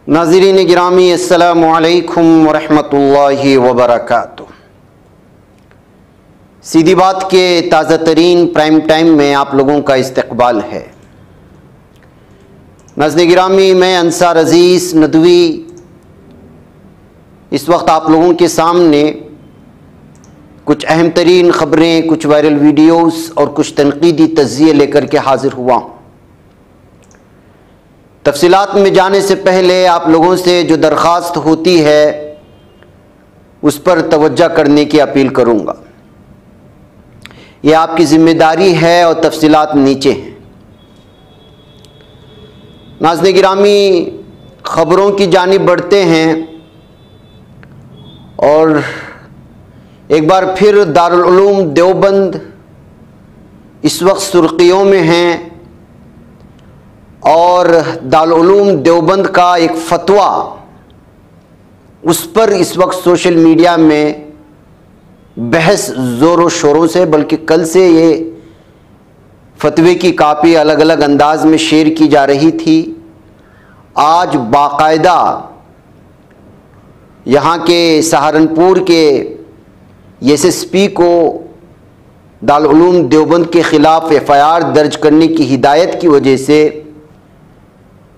नाज़रीन गिरामी अस्सलामु अलैकुम वरहमतुल्लाहि वबरकातुह। सीधी बात के ताज़ा तरीन प्राइम टाइम में आप लोगों का इस्तकबाल है। नाज़रीन गिरामी, मैं अंसार अज़ीज़ नदवी इस वक्त आप लोगों के सामने कुछ अहम तरीन ख़बरें, कुछ वायरल वीडियोस और कुछ तनकीदी तज़्ज़िये लेकर के हाज़िर हुआ हूँ। तफसीलात में जाने से पहले आप लोगों से जो दरख्वास्त होती है उस पर तवज्जो करने की अपील करूँगा। यह आपकी ज़िम्मेदारी है और तफसीलात नीचे हैं। नाज़रीन गिरामी, ख़बरों की जानिब बढ़ते हैं और एक बार फिर दारुल उलूम देवबंद इस वक्त सुर्खियों में हैं और दारुल उलूम देवबंद का एक फतवा, उस पर इस वक्त सोशल मीडिया में बहस ज़ोरों शोरों से, बल्कि कल से ये फतवे की कापी अलग अलग अंदाज में शेयर की जा रही थी। आज बाकायदा यहाँ के सहारनपुर के एसएसपी को दारुल उलूम देवबंद के ख़िलाफ़ FIR दर्ज करने की हिदायत की वजह से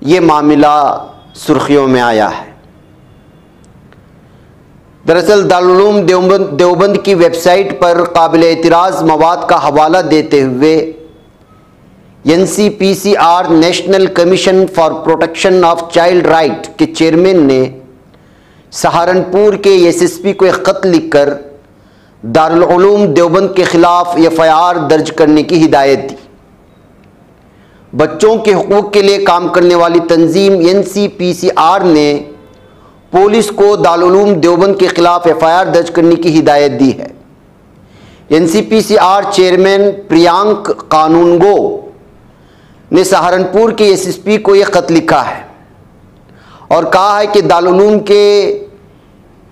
ये मामला सुर्खियों में आया है। दरअसल दारुल उलूम देवबंद की वेबसाइट पर काबिल एतराज़ मवाद का हवाला देते हुए NCPCR national commission for protection of child right के चेयरमैन ने सहारनपुर के SSP को एक ख़त लिखकर दारुल उलूम देवबंद के ख़िलाफ़ FIR दर्ज करने की हिदायत दी। बच्चों के हुकूक के लिए काम करने वाली तंजीम NCPCR ने पुलिस को दारुल उलूम देवबंद के ख़िलाफ़ FIR दर्ज करने की हिदायत दी है। NCPCR चेयरमैन प्रियांक कानूनगो ने सहारनपुर के SSP को यह ख़त लिखा है और कहा है कि दारुल उलूम के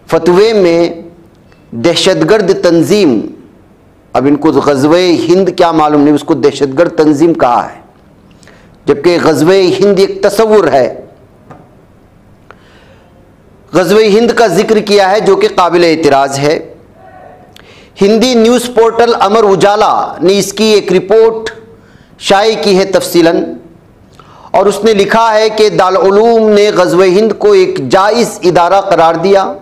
फतवे में दहशतगर्द तंजीम, अब इनको ग़ज़वे हिंद क्या मालूम नहीं, उसको दहशतगर्द तंजीम कहा है, जबकि ग़ज़वे हिंद एक तस्वुर है। ग़ज़वे हिंद का जिक्र किया है जो कि काबिल एतराज़ है। हिंदी न्यूज़ पोर्टल अमर उजाला ने इसकी एक रिपोर्ट शाये की है तफसीलन, और उसने लिखा है कि दारुल उलूम ने ग़ज़वे हिंद को एक जायज़ इदारा करार दिया।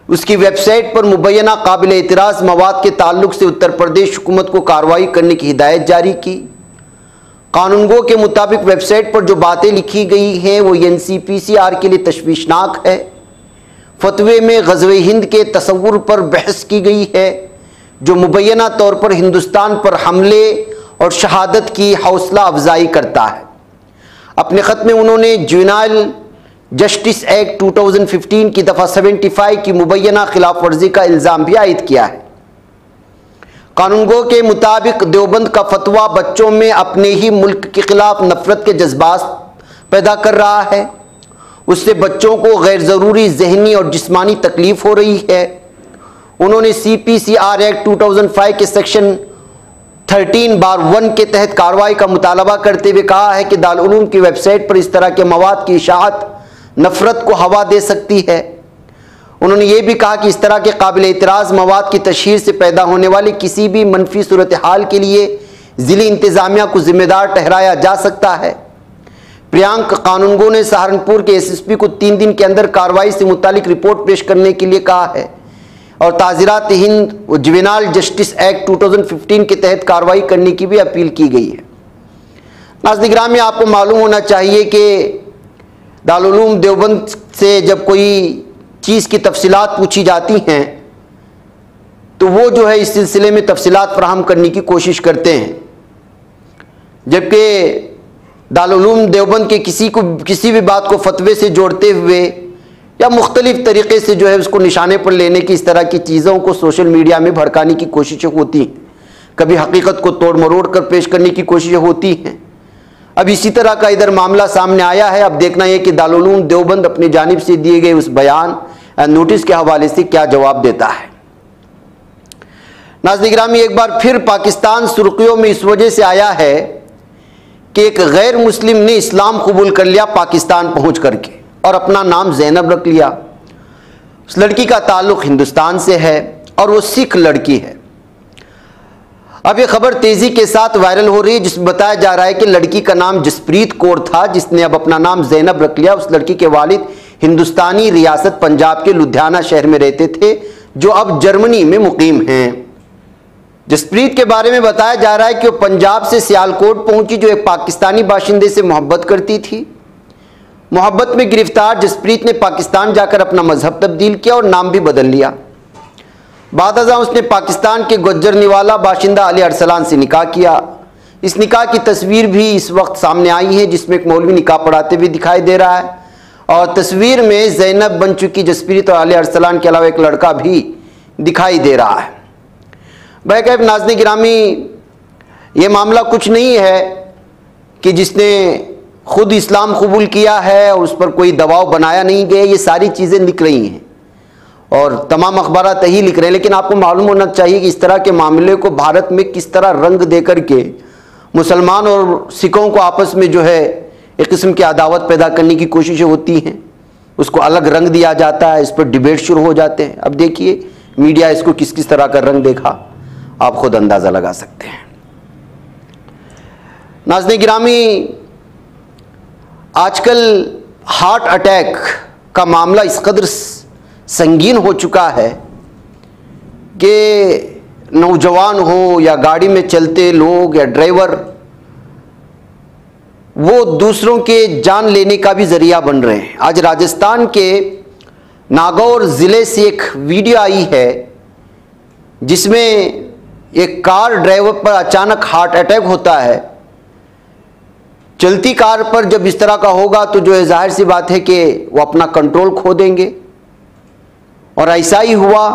उसकी वेबसाइट पर मुबैना काबिल एतराज़ मवाद के ताल्लुक़ से उत्तर प्रदेश हुकूमत को कार्रवाई करने की हिदायत जारी की। कानूनगो के मुताबिक वेबसाइट पर जो बातें लिखी गई हैं वो NCPCR के लिए तशवीशनाक है। फतवे में ग़ज़वे हिंद के तस्वुर पर बहस की गई है जो मुबैना तौर पर हिंदुस्तान पर हमले और शहादत की हौसला अफजाई करता है। अपने ख़त में उन्होंने जुवेनाइल जस्टिस एक्ट 2015 की दफ़ा 75 की मुबैना खिलाफ वर्जी का इल्ज़ाम भी आयद किया है। कानूनगो के मुताबिक देवबंद का फतवा बच्चों में अपने ही मुल्क के खिलाफ नफरत के जज्बात पैदा कर रहा है। उससे बच्चों को गैर ज़रूरी जहनी और जिस्मानी तकलीफ़ हो रही है। उन्होंने CPCR एक्ट 2005 के सेक्शन 13(1) के तहत कार्रवाई का मुतालबा करते हुए कहा है कि दारुल उलूम की वेबसाइट पर इस तरह के मवाद की इशाअत नफरत को हवा दे सकती है। उन्होंने ये भी कहा कि इस तरह के काबिल एतराज़ मवाद की तशहीर से पैदा होने वाली किसी भी मनफी सूरत हाल के लिए ज़िली इंतज़ामिया को ज़िम्मेदार ठहराया जा सकता है। प्रियांक कानूनगो ने सहारनपुर के SSP को 3 दिन के अंदर कार्रवाई से मुतालिक रिपोर्ट पेश करने के लिए कहा है और ताज़ीरात हिंद व जुवेनाइल जस्टिस एक्ट 2015 के तहत कार्रवाई करने की भी अपील की गई है। नाज़रीन गिरामी, आपको मालूम होना चाहिए कि दारुल उलूम देवबंद से जब कोई चीज़ की तफसीलात पूछी जाती हैं तो वो जो है इस सिलसिले में तफसीलात फराहम करने की कोशिश करते हैं, जबकि दारुल उलूम देवबंद के किसी भी बात को फतवे से जोड़ते हुए या मुख्तलिफ तरीक़े से जो है उसको निशाने पर लेने की, इस तरह की चीज़ों को सोशल मीडिया में भड़काने की कोशिशें होती हैं। कभी हकीकत को तोड़ मरोड़ कर पेश करने की कोशिशें होती हैं। अब इसी तरह का इधर मामला सामने आया है। अब देखना है कि दारुल उलूम देवबंद अपनी जानिब से दिए गए उस बयान नोटिस के हवाले से क्या जवाब देता है। नाज़रीन गिरामी, एक बार फिर पाकिस्तान सुर्खियों में इस वजह से आया है कि एक गैर मुस्लिम ने इस्लाम कबूल कर लिया पाकिस्तान पहुंच करके और अपना नाम ज़ैनब रख लिया। उस लड़की का ताल्लुक़ हिंदुस्तान से है और वो सिख लड़की है। अब ये खबर तेज़ी के साथ वायरल हो रही है, जिसमें बताया जा रहा है कि लड़की का नाम जसप्रीत कौर था, जिसने अब अपना नाम ज़ैनब रख लिया। उस लड़की के वालिद हिंदुस्तानी रियासत पंजाब के लुधियाना शहर में रहते थे, जो अब जर्मनी में मुकीम हैं। जसप्रीत के बारे में बताया जा रहा है कि वो पंजाब से सियालकोट पहुंची, जो एक पाकिस्तानी बाशिंदे से मोहब्बत करती थी। मोहब्बत में गिरफ्तार जसप्रीत ने पाकिस्तान जाकर अपना मजहब तब्दील किया और नाम भी बदल लिया। बाद अज़ां उसने पाकिस्तान के गुज्जर निवाला बाशिंदा अली अरसलान से निकाह किया। इस निकाह की तस्वीर भी इस वक्त सामने आई है, जिसमें एक मौलवी निकाह पढ़ाते हुए दिखाई दे रहा है और तस्वीर में ज़ैनब बन चुकी जसप्रीत और अली अरसलान के अलावा एक लड़का भी दिखाई दे रहा है। बहरकैफ नाज़रीन गिरामी, ये मामला कुछ नहीं है कि जिसने खुद इस्लाम कबूल किया है और उस पर कोई दबाव बनाया नहीं गया। ये सारी चीज़ें लिख रही हैं और तमाम अखबारात यही लिख रहे हैं, लेकिन आपको मालूम होना चाहिए कि इस तरह के मामले को भारत में किस तरह रंग दे करके मुसलमान और सिखों को आपस में जो है एक किस्म की अदावत पैदा करने की कोशिशें होती हैं। उसको अलग रंग दिया जाता है, इस पर डिबेट शुरू हो जाते हैं। अब देखिए मीडिया इसको किस किस तरह का रंग देखा, आप खुद अंदाज़ा लगा सकते हैं। नाज़रीन गिरामी, आजकल हार्ट अटैक का मामला इस कदर संगीन हो चुका है कि नौजवान हो या गाड़ी में चलते लोग या ड्राइवर, वो दूसरों के जान लेने का भी जरिया बन रहे हैं। आज राजस्थान के नागौर ज़िले से एक वीडियो आई है, जिसमें एक कार ड्राइवर पर अचानक हार्ट अटैक होता है। चलती कार पर जब इस तरह का होगा तो जो है जाहिर सी बात है कि वो अपना कंट्रोल खो देंगे, और ऐसा ही हुआ।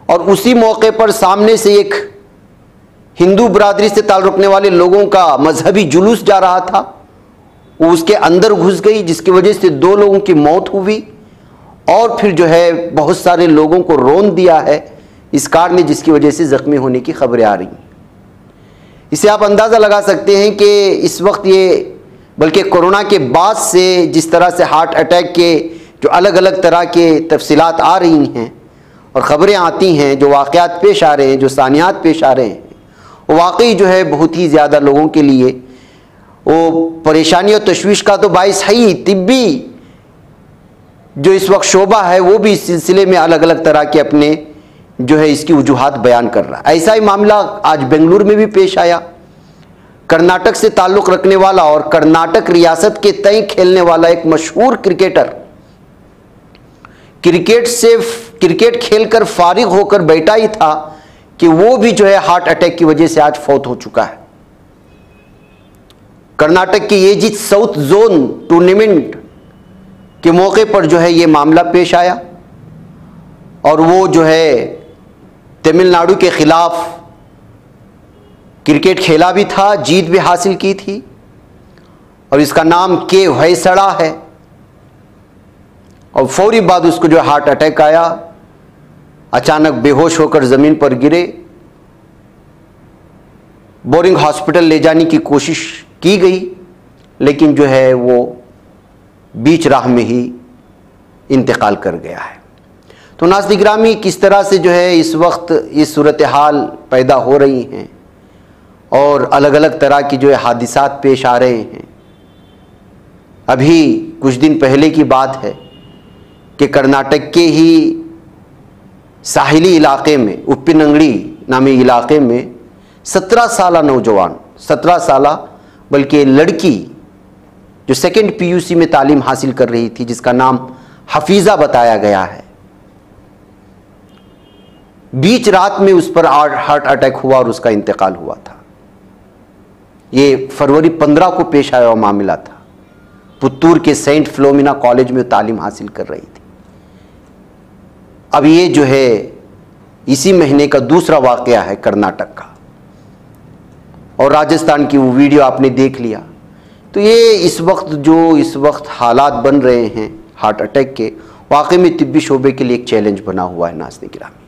और उसी मौके पर सामने से एक हिंदू बरादरी से ताल्लुक़ रखने वाले लोगों का मजहबी जुलूस जा रहा था, वो उसके अंदर घुस गई, जिसकी वजह से 2 लोगों की मौत हुई और फिर जो है बहुत सारे लोगों को रौंद दिया है इस कार ने, जिसकी वजह से ज़ख्मी होने की खबरें आ रही हैं। इससे आप अंदाज़ा लगा सकते हैं कि इस वक्त ये, बल्कि कोरोना के बाद से जिस तरह से हार्ट अटैक के जो अलग अलग तरह के तफसीलात आ रही हैं और ख़बरें आती हैं, जो वाक़यात पेश आ रहे हैं, जो सानियात पेश आ रहे हैं, वो वाकई जो है बहुत ही ज़्यादा लोगों के लिए वो परेशानी और तशवीश का तो बाइस है ही। तिब्बी जो इस वक्त शोबा है वो भी इस सिलसिले में अलग अलग तरह के अपने जो है इसकी वजूहात बयान कर रहा है। ऐसा ही मामला आज बेंगलुरु में भी पेश आया। कर्नाटक से ताल्लुक़ रखने वाला और कर्नाटक रियासत के तय खेलने वाला एक मशहूर क्रिकेटर क्रिकेट खेलकर फारिग होकर बैठा ही था कि वो भी जो है हार्ट अटैक की वजह से आज फौत हो चुका है। कर्नाटक की एजित साउथ जोन टूर्नामेंट के मौके पर जो है ये मामला पेश आया और वो जो है तमिलनाडु के खिलाफ क्रिकेट खेला भी था, जीत भी हासिल की थी और इसका नाम के होयसड़ा है। और फौरी बाद उसको जो हार्ट अटैक आया, अचानक बेहोश होकर ज़मीन पर गिरे। बोरिंग हॉस्पिटल ले जाने की कोशिश की गई, लेकिन जो है वो बीच राह में ही इंतकाल कर गया है। तो नाज़रीन गिरामी, किस तरह से जो है इस वक्त ये सूरत हाल पैदा हो रही हैं और अलग अलग तरह की जो है हादिसात पेश आ रहे हैं। अभी कुछ दिन पहले की बात है कि कर्नाटक के ही साहिली इलाके में, उप्पिनंगड़ी नामी इलाके में 17 साल नौजवान, 17 साल बल्कि लड़की जो 2nd PUC में तालीम हासिल कर रही थी, जिसका नाम हफीज़ा बताया गया है, बीच रात में उस पर हार्ट अटैक हुआ और उसका इंतकाल हुआ था। ये फरवरी 15 को पेश आया हुआ मामला था। पुत्तूर के सेंट फिलोमिना कॉलेज में तालीम हासिल कर रही थी। अब ये जो है इसी महीने का दूसरा वाक़या है कर्नाटक का, और राजस्थान की वो वीडियो आपने देख लिया। तो ये इस वक्त हालात बन रहे हैं हार्ट अटैक के, वाकई में तिब्बी शोबे के लिए एक चैलेंज बना हुआ है। नाज़रीन गिरामी,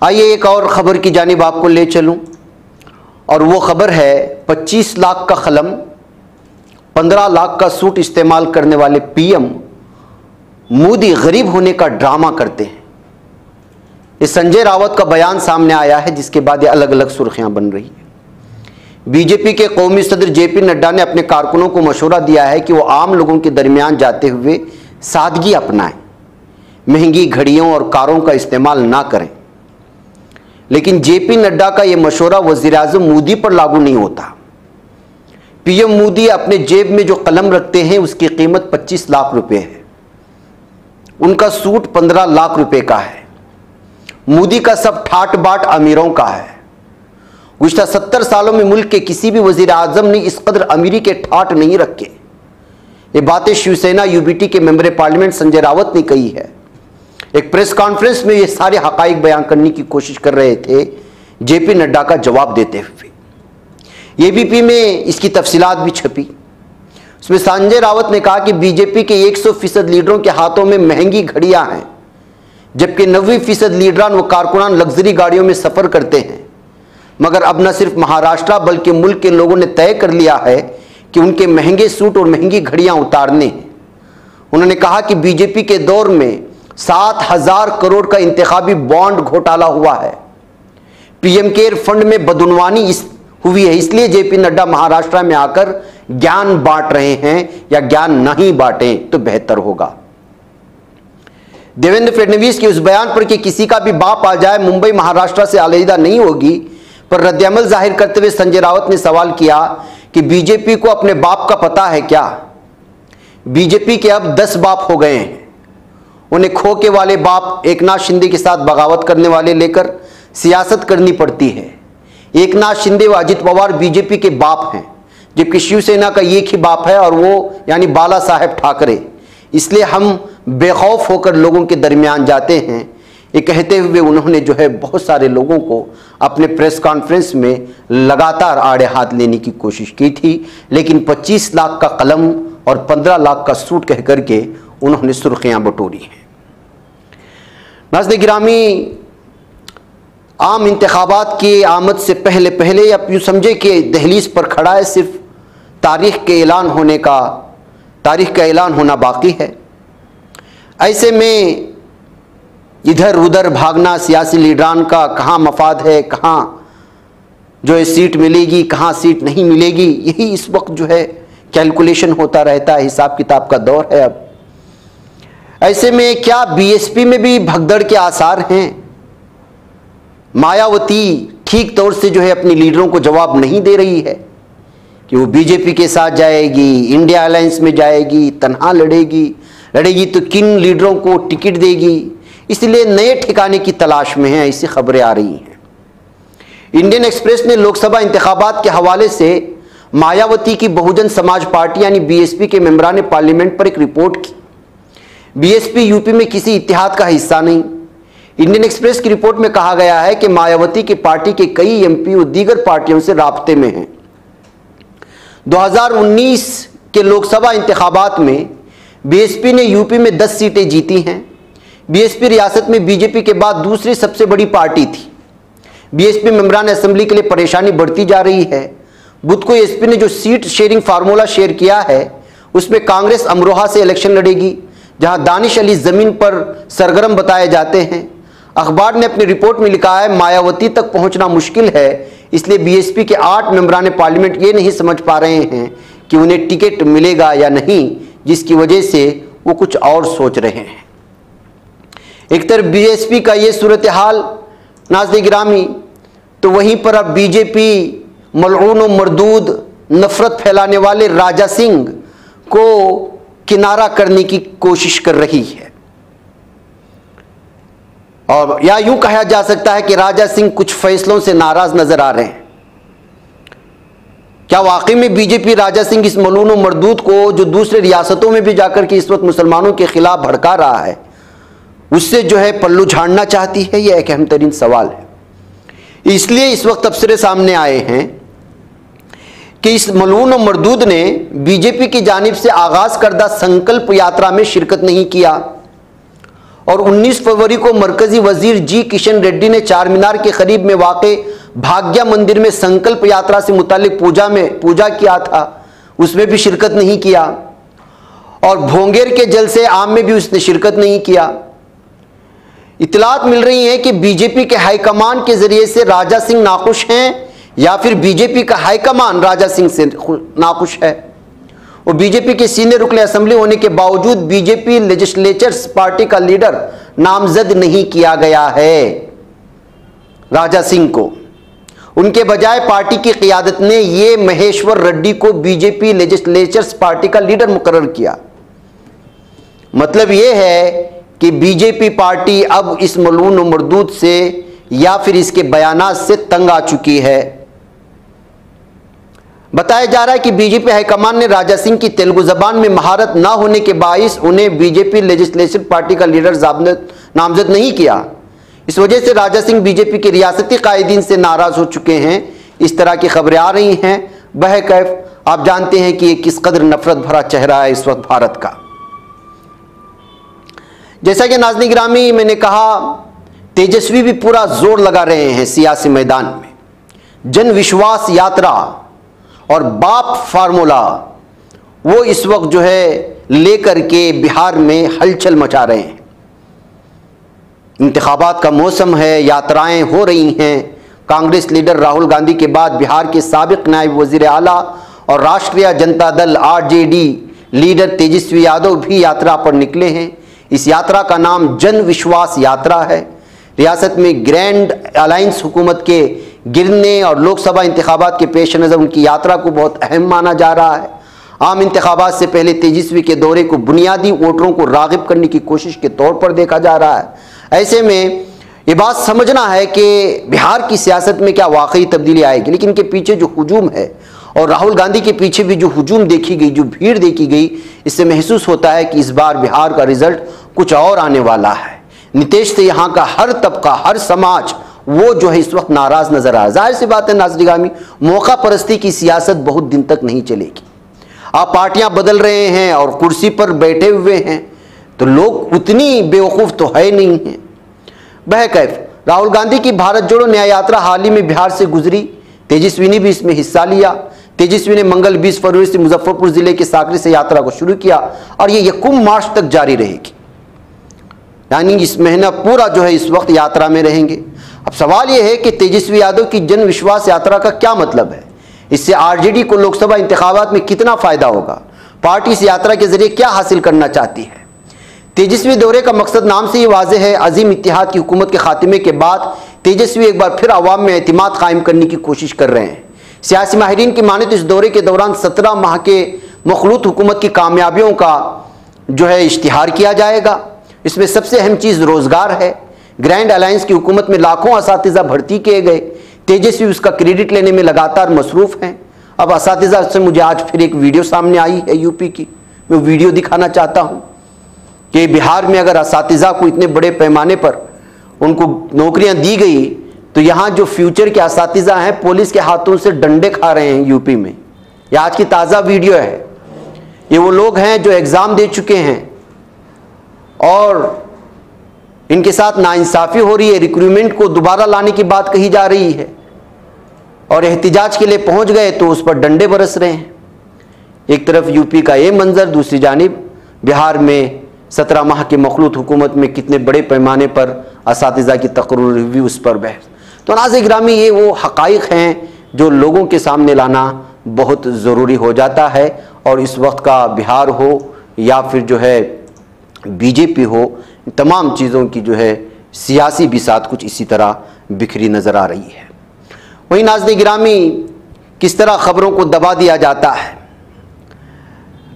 आइए एक और ख़बर की जानिब आपको ले चलूँ, और वो खबर है 25 लाख का कलम 15 लाख का सूट इस्तेमाल करने वाले पीएम मोदी गरीब होने का ड्रामा करते हैं। इस संजय रावत का बयान सामने आया है, जिसके बाद ये अलग अलग सुर्खियां बन रही है। बीजेपी के कौमी सदर जेपी नड्डा ने अपने कारकुनों को मशवरा दिया है कि वो आम लोगों के दरमियान जाते हुए सादगी अपनाएं, महंगी घड़ियों और कारों का इस्तेमाल ना करें। लेकिन जेपी नड्डा का यह मशवरा वज़ीर आज़म मोदी पर लागू नहीं होता। पीएम मोदी अपने जेब में जो कलम रखते हैं उसकी कीमत 25 लाख रुपए है, उनका सूट 15 लाख रुपए का है। मोदी का सब ठाट बाट अमीरों का है। गुज़श्ता 70 सालों में मुल्क के किसी भी वज़ीर आज़म ने इस कदर अमीरी के ठाट नहीं रखे। ये बातें शिवसेना यूबीटी के मेंबर पार्लियामेंट संजय रावत ने कही है। एक प्रेस कॉन्फ्रेंस में ये सारे हकाइक बयान करने की कोशिश कर रहे थे जेपी नड्डा का जवाब देते हुए। एबीपी में इसकी तफसीलात भी छपी। उसमें संजय रावत ने कहा कि बीजेपी के 100% लीडरों के हाथों में महंगी घड़ियां हैं, जबकि 90% लीडरान व कारकुनान लग्जरी गाड़ियों में सफ़र करते हैं। मगर अब न सिर्फ महाराष्ट्र बल्कि मुल्क के लोगों ने तय कर लिया है कि उनके महंगे सूट और महंगी घड़ियां उतारने हैं। उन्होंने कहा कि बीजेपी के दौर में 7,000 करोड़ का इंतखाबी बॉन्ड घोटाला हुआ है। पीएम केयर फंड में बदउनवानी हुई है, इसलिए जेपी नड्डा महाराष्ट्र में आकर ज्ञान बांट रहे हैं, या ज्ञान नहीं बांटें तो बेहतर होगा। देवेंद्र फडणवीस के उस बयान पर कि किसी का भी बाप आ जाए मुंबई महाराष्ट्र से अलहदा नहीं होगी पर रद्द-ए-अमल जाहिर करते हुए संजय रावत ने सवाल किया कि बीजेपी को अपने बाप का पता है क्या? बीजेपी के अब 10 बाप हो गए हैं। उन्हें खोके वाले बाप एकनाथ शिंदे के साथ बगावत करने वाले लेकर सियासत करनी पड़ती है। एकनाथ शिंदे व अजित पवार बीजेपी के बाप हैं, जबकि शिवसेना का एक ही बाप है और वो यानी बाला साहेब ठाकरे। इसलिए हम बेखौफ होकर लोगों के दरमियान जाते हैं, ये कहते हुए उन्होंने जो है बहुत सारे लोगों को अपने प्रेस कॉन्फ्रेंस में लगातार आड़े हाथ लेने की कोशिश की थी। लेकिन 25 लाख का कलम और 15 लाख का सूट कह करके उन्होंने सुर्खियां बटोरी हैं। नाज़रीन गिरामी, आम इंतखाबात की आमद से पहले पहले आप यूँ समझे कि दहलीज पर खड़ा है, सिर्फ तारीख का ऐलान होना बाकी है। ऐसे में इधर उधर भागना सियासी लीडरान का, कहाँ मफाद है, कहाँ जो है सीट मिलेगी, कहाँ सीट नहीं मिलेगी, यही इस वक्त जो है कैलकुलेशन होता रहता है। हिसाब किताब का दौर है अब। ऐसे में क्या बीएसपी में भी भगदड़ के आसार हैं? मायावती ठीक तौर से जो है अपने लीडरों को जवाब नहीं दे रही है कि वो बीजेपी के साथ जाएगी, इंडिया अलायंस में जाएगी, तन्हा लड़ेगी तो किन लीडरों को टिकट देगी। इसलिए नए ठिकाने की तलाश में है, ऐसी खबरें आ रही हैं। इंडियन एक्सप्रेस ने लोकसभा इंतखाबात के हवाले से मायावती की बहुजन समाज पार्टी यानी बीएसपी के मेंबरान पार्लियामेंट पर एक रिपोर्ट की। बीएसपी यूपी में किसी इत्तेहाद का हिस्सा नहीं। इंडियन एक्सप्रेस की रिपोर्ट में कहा गया है कि मायावती की पार्टी के कई एमपी और दीगर पार्टियों से राब्ते में हैं। 2019 के लोकसभा इंतखाबात में बीएसपी ने यूपी में 10 सीटें जीती हैं। बीएसपी रियासत में बीजेपी के बाद दूसरी सबसे बड़ी पार्टी थी। बीएसपी मेंबरान असेंबली के लिए परेशानी बढ़ती जा रही है। बुध को एसपी ने जो सीट शेयरिंग फार्मूला शेयर किया है उसमें कांग्रेस अमरोहा से इलेक्शन लड़ेगी, जहां दानिश अली जमीन पर सरगर्म बताए जाते हैं। अखबार ने अपनी रिपोर्ट में लिखा है मायावती तक पहुंचना मुश्किल है, इसलिए बीएसपी के 8 मेंबरान पार्लियामेंट ये नहीं समझ पा रहे हैं कि उन्हें टिकट मिलेगा या नहीं, जिसकी वजह से वो कुछ और सोच रहे हैं। एक तरफ बीएसपी का ये सूरत हाल नाज़रीन गिरामी, तो वहीं पर अब बीजेपी मलऊन व मरदूद नफरत फैलाने वाले राजा सिंह को किनारा करने की कोशिश कर रही है। और या यूं कहा जा सकता है कि राजा सिंह कुछ फैसलों से नाराज नजर आ रहे हैं। क्या वाकई में बीजेपी राजा सिंह इस मलून व मरदूद को, जो दूसरे रियासतों में भी जाकर के इस वक्त मुसलमानों के खिलाफ भड़का रहा है, उससे जो है पल्लू झाड़ना चाहती है? यह एक अहम तरीन सवाल है। इसलिए इस वक्त तबसरे सामने आए हैं कि इस मलून व मरदूद ने बीजेपी की जानिब से आगाज करदा संकल्प यात्रा में शिरकत नहीं किया और 19 फरवरी को मरकजी वजीर जी किशन रेड्डी ने चार मीनार के करीब में वाक़े भाग्य मंदिर में संकल्प यात्रा से मुतालिक पूजा किया था, उसमें भी शिरकत नहीं किया। और भोंगेर के जलसे आम में भी उसने शिरकत नहीं किया। इतलात मिल रही है कि बीजेपी के हाईकमान के जरिए से राजा सिंह नाखुश हैं या फिर बीजेपी का हाईकमान राजा सिंह से नाखुश है। और बीजेपी के सीनियर रुकन असेंबली होने के बावजूद बीजेपी लेजिस्लेचर्स पार्टी का लीडर नामजद नहीं किया गया है राजा सिंह को। उनके बजाय पार्टी की क़ियादत ने ये महेश्वर रेड्डी को बीजेपी लेजिस्लेचर्स पार्टी का लीडर मुकर्रर किया। मतलब यह है कि बीजेपी पार्टी अब इस मलून व मरदूद से या फिर इसके बयानात से तंग आ चुकी है। बताया जा रहा है कि बीजेपी हाईकमान ने राजा सिंह की तेलुगु जबान में महारत ना होने के बाइस उन्हें बीजेपी लेजिस्लेचर पार्टी का लीडर नामजद नहीं किया। इस वजह से राजा सिंह बीजेपी के रियासती कायदीन से नाराज हो चुके हैं। इस तरह की खबरें आ रही हैं। बहरकैफ आप जानते हैं कि ये किस कदर नफरत भरा चेहरा है इस वक्त भारत का। जैसा कि नाज़रीन गिरामी मैंने कहा, तेजस्वी भी पूरा जोर लगा रहे हैं सियासी मैदान में। जन विश्वास यात्रा और बाप फार्मूला वो इस वक्त जो है लेकर के बिहार में हलचल मचा रहे हैं। इंतखाबात का मौसम है, यात्राएं हो रही हैं। कांग्रेस लीडर राहुल गांधी के बाद बिहार के साबिक नायब वजीर आला और राष्ट्रीय जनता दल आरजेडी लीडर तेजस्वी यादव भी यात्रा पर निकले हैं। इस यात्रा का नाम जन विश्वास यात्रा है। रियासत में ग्रैंड अलायंस हुकूमत के गिरने और लोकसभा इंतखाबात के पेश नज़र उनकी यात्रा को बहुत अहम माना जा रहा है। आम इंतखाबात से पहले तेजस्वी के दौरे को बुनियादी वोटरों को राग़िब करने की कोशिश के तौर पर देखा जा रहा है। ऐसे में ये बात समझना है कि बिहार की सियासत में क्या वाकई तब्दीली आएगी, लेकिन इनके पीछे जो हुजूम है और राहुल गांधी के पीछे भी जो हुजूम देखी गई, जो भीड़ देखी गई, इससे महसूस होता है कि इस बार बिहार का रिजल्ट कुछ और आने वाला है। नीतीश से यहाँ का हर तबका, हर समाज वो जो है इस वक्त नाराज नजर आ रहा है। जाहिर सी बात है नाज़रीन गिरामी, मौका परस्ती की सियासत बहुत दिन तक नहीं चलेगी। आप पार्टियां बदल रहे हैं और कुर्सी पर बैठे हुए हैं तो लोग उतनी बेवकूफ़ तो है नहीं है। बहरकैफ राहुल गांधी की भारत जोड़ो न्याय यात्रा हाल ही में बिहार से गुजरी। तेजस्वी ने भी इसमें हिस्सा लिया। तेजस्वी ने मंगल 20 फरवरी से मुजफ्फरपुर जिले के साकरी से यात्रा को शुरू किया और ये यकुम मार्च तक जारी रहेगी, यानी इस महीना पूरा जो है इस वक्त यात्रा में रहेंगे। अब सवाल यह है कि तेजस्वी यादव की जन विश्वास यात्रा का क्या मतलब है? इससे आरजेडी को लोकसभा इंतखाबात में कितना फायदा होगा? पार्टी इस यात्रा के जरिए क्या हासिल करना चाहती है? तेजस्वी दौरे का मकसद नाम से ही वाज़ेह है। अजीम इत्तेहाद की हुकूमत के खात्मे के बाद तेजस्वी एक बार फिर अवाम में एतमाद कायम करने की कोशिश कर रहे हैं। सियासी माहिरीन की माने तो इस दौरे के दौरान 17 माह के मखलूत हुकूमत की कामयाबियों का जो है इश्तिहार किया जाएगा। इसमें सबसे अहम चीज़ रोज़गार है। ग्रैंड अलायंस की हुकूमत में लाखों असातिज़ा भर्ती किए गए। तेजस्वी उसका क्रेडिट लेने में लगातार मसरूफ़ हैं। अब असातिज़ा से मुझे आज फिर एक वीडियो सामने आई है यूपी की, मैं वीडियो दिखाना चाहता हूँ कि बिहार में अगर असातिज़ा को इतने बड़े पैमाने पर उनको नौकरियां दी गई तो यहाँ जो फ्यूचर के असातिज़ा हैं पुलिस के हाथों से डंडे खा रहे हैं यूपी में। ये आज की ताज़ा वीडियो है। ये वो लोग हैं जो एग्ज़ाम दे चुके हैं और इनके साथ नाइंसाफ़ी हो रही है। रिक्रूटमेंट को दोबारा लाने की बात कही जा रही है और एहतिजाज के लिए पहुँच गए तो उस पर डंडे बरस रहे हैं। एक तरफ यूपी का ये मंजर, दूसरी जानिब बिहार में 17 माह की मखलूत हुकूमत में कितने बड़े पैमाने पर असातिज़ा की तकरीर हुई, उस पर बहस। तो नाज़रीन गिरामी, ये वो हक़ाइक़ हैं जो लोगों के सामने लाना बहुत ज़रूरी हो जाता है। और इस वक्त का बिहार हो या फिर जो है बीजेपी हो, तमाम चीज़ों की जो है सियासी बिसात कुछ इसी तरह बिखरी नज़र आ रही है। वहीं नाज़रीन गिरामी, किस तरह ख़बरों को दबा दिया जाता है।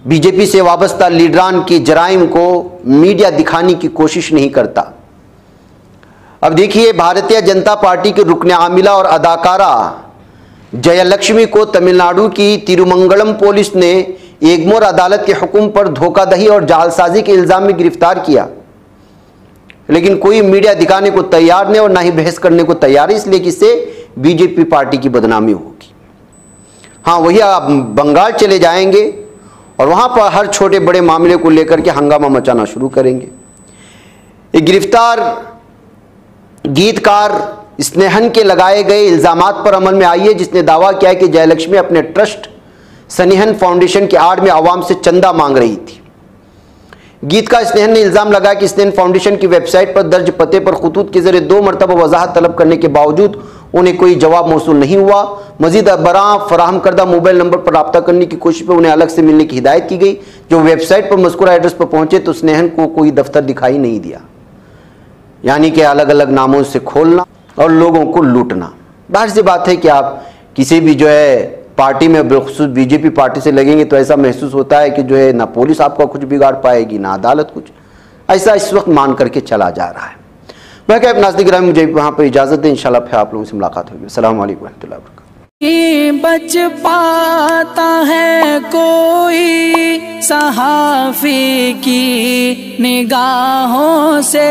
बीजेपी से वाबस्ता लीडरान की जराइम को मीडिया दिखाने की कोशिश नहीं करता। अब देखिए, भारतीय जनता पार्टी के रुकन आमिला और अदाकारा जयलक्ष्मी को तमिलनाडु की तिरुमंगलम पुलिस ने एगमोर अदालत के हुक्म पर धोखाधड़ी और जालसाजी के इल्ज़ाम में गिरफ्तार किया, लेकिन कोई मीडिया दिखाने को तैयार नहीं और ना ही बहस करने को तैयार है, इसलिए कि इससे बीजेपी पार्टी की बदनामी होगी। हाँ, वही आप बंगाल चले जाएंगे और वहाँ पर हर छोटे बड़े मामले को लेकर के हंगामा मचाना शुरू करेंगे। एक गिरफ्तार गीतकार स्नेहन के लगाए गए इल्जामात पर अमल में आई है, जिसने दावा किया है कि जयलक्ष्मी अपने ट्रस्ट स्नेहन फाउंडेशन की आड़ में आवाम से चंदा मांग रही थी। गीतकार स्नेहन ने इल्जाम लगाया कि स्नेहन फाउंडेशन की वेबसाइट पर दर्ज पते पर खतूत के जरिए 2 मरतबा वजाहत तलब करने के बावजूद उन्हें कोई जवाब मौसूल नहीं हुआ। मजीद बरां फराहम करदा मोबाइल नंबर पर रब्ता करने की कोशिश पर उन्हें अलग से मिलने की हिदायत की गई। जो वेबसाइट पर मज़कूरा एड्रेस पर पहुंचे तो स्नेहन को कोई दफ्तर दिखाई नहीं दिया, यानी कि अलग अलग नामों से खोलना और लोगों को लूटना। बाहर से बात है कि आप किसी भी जो है पार्टी में, बिलखुसूस बीजेपी पार्टी से लगेंगे तो ऐसा महसूस होता है कि जो है ना पुलिस आपका कुछ बिगाड़ पाएगी ना अदालत कुछ, ऐसा इस वक्त मान करके चला जा रहा है। मैं क्या नाज़रीन गिरामी, मुझे वहाँ पर इजाज़त दें, इंशाल्लाह फिर आप लोगों से मुलाकात होगी। अस्सलाम वालेकुम रहमतुल्लाहि व बरकातहू। बच पाता है कोई सहाफ़ी की निगाहों से,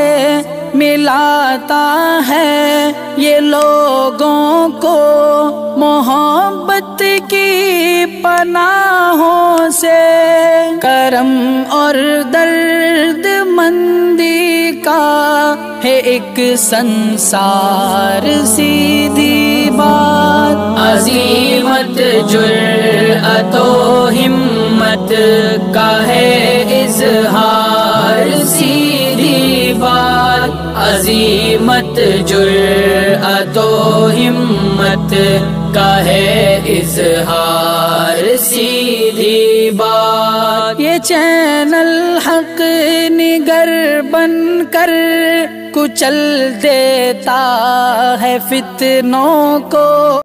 मिलाता है ये लोगों को मोहब्बत की पनाहों से। करम और दर्द मंदी का है एक संसार, सीधी बात अज़ीमत जुर्अतो हिम्मत का है इज़हार, सीधी बात अज़ीमत जुर्अतो हिम्मत का है इज़हार, सीधी बात। ये चैनल हक निगर बनकर कुचल देता है फितनों को।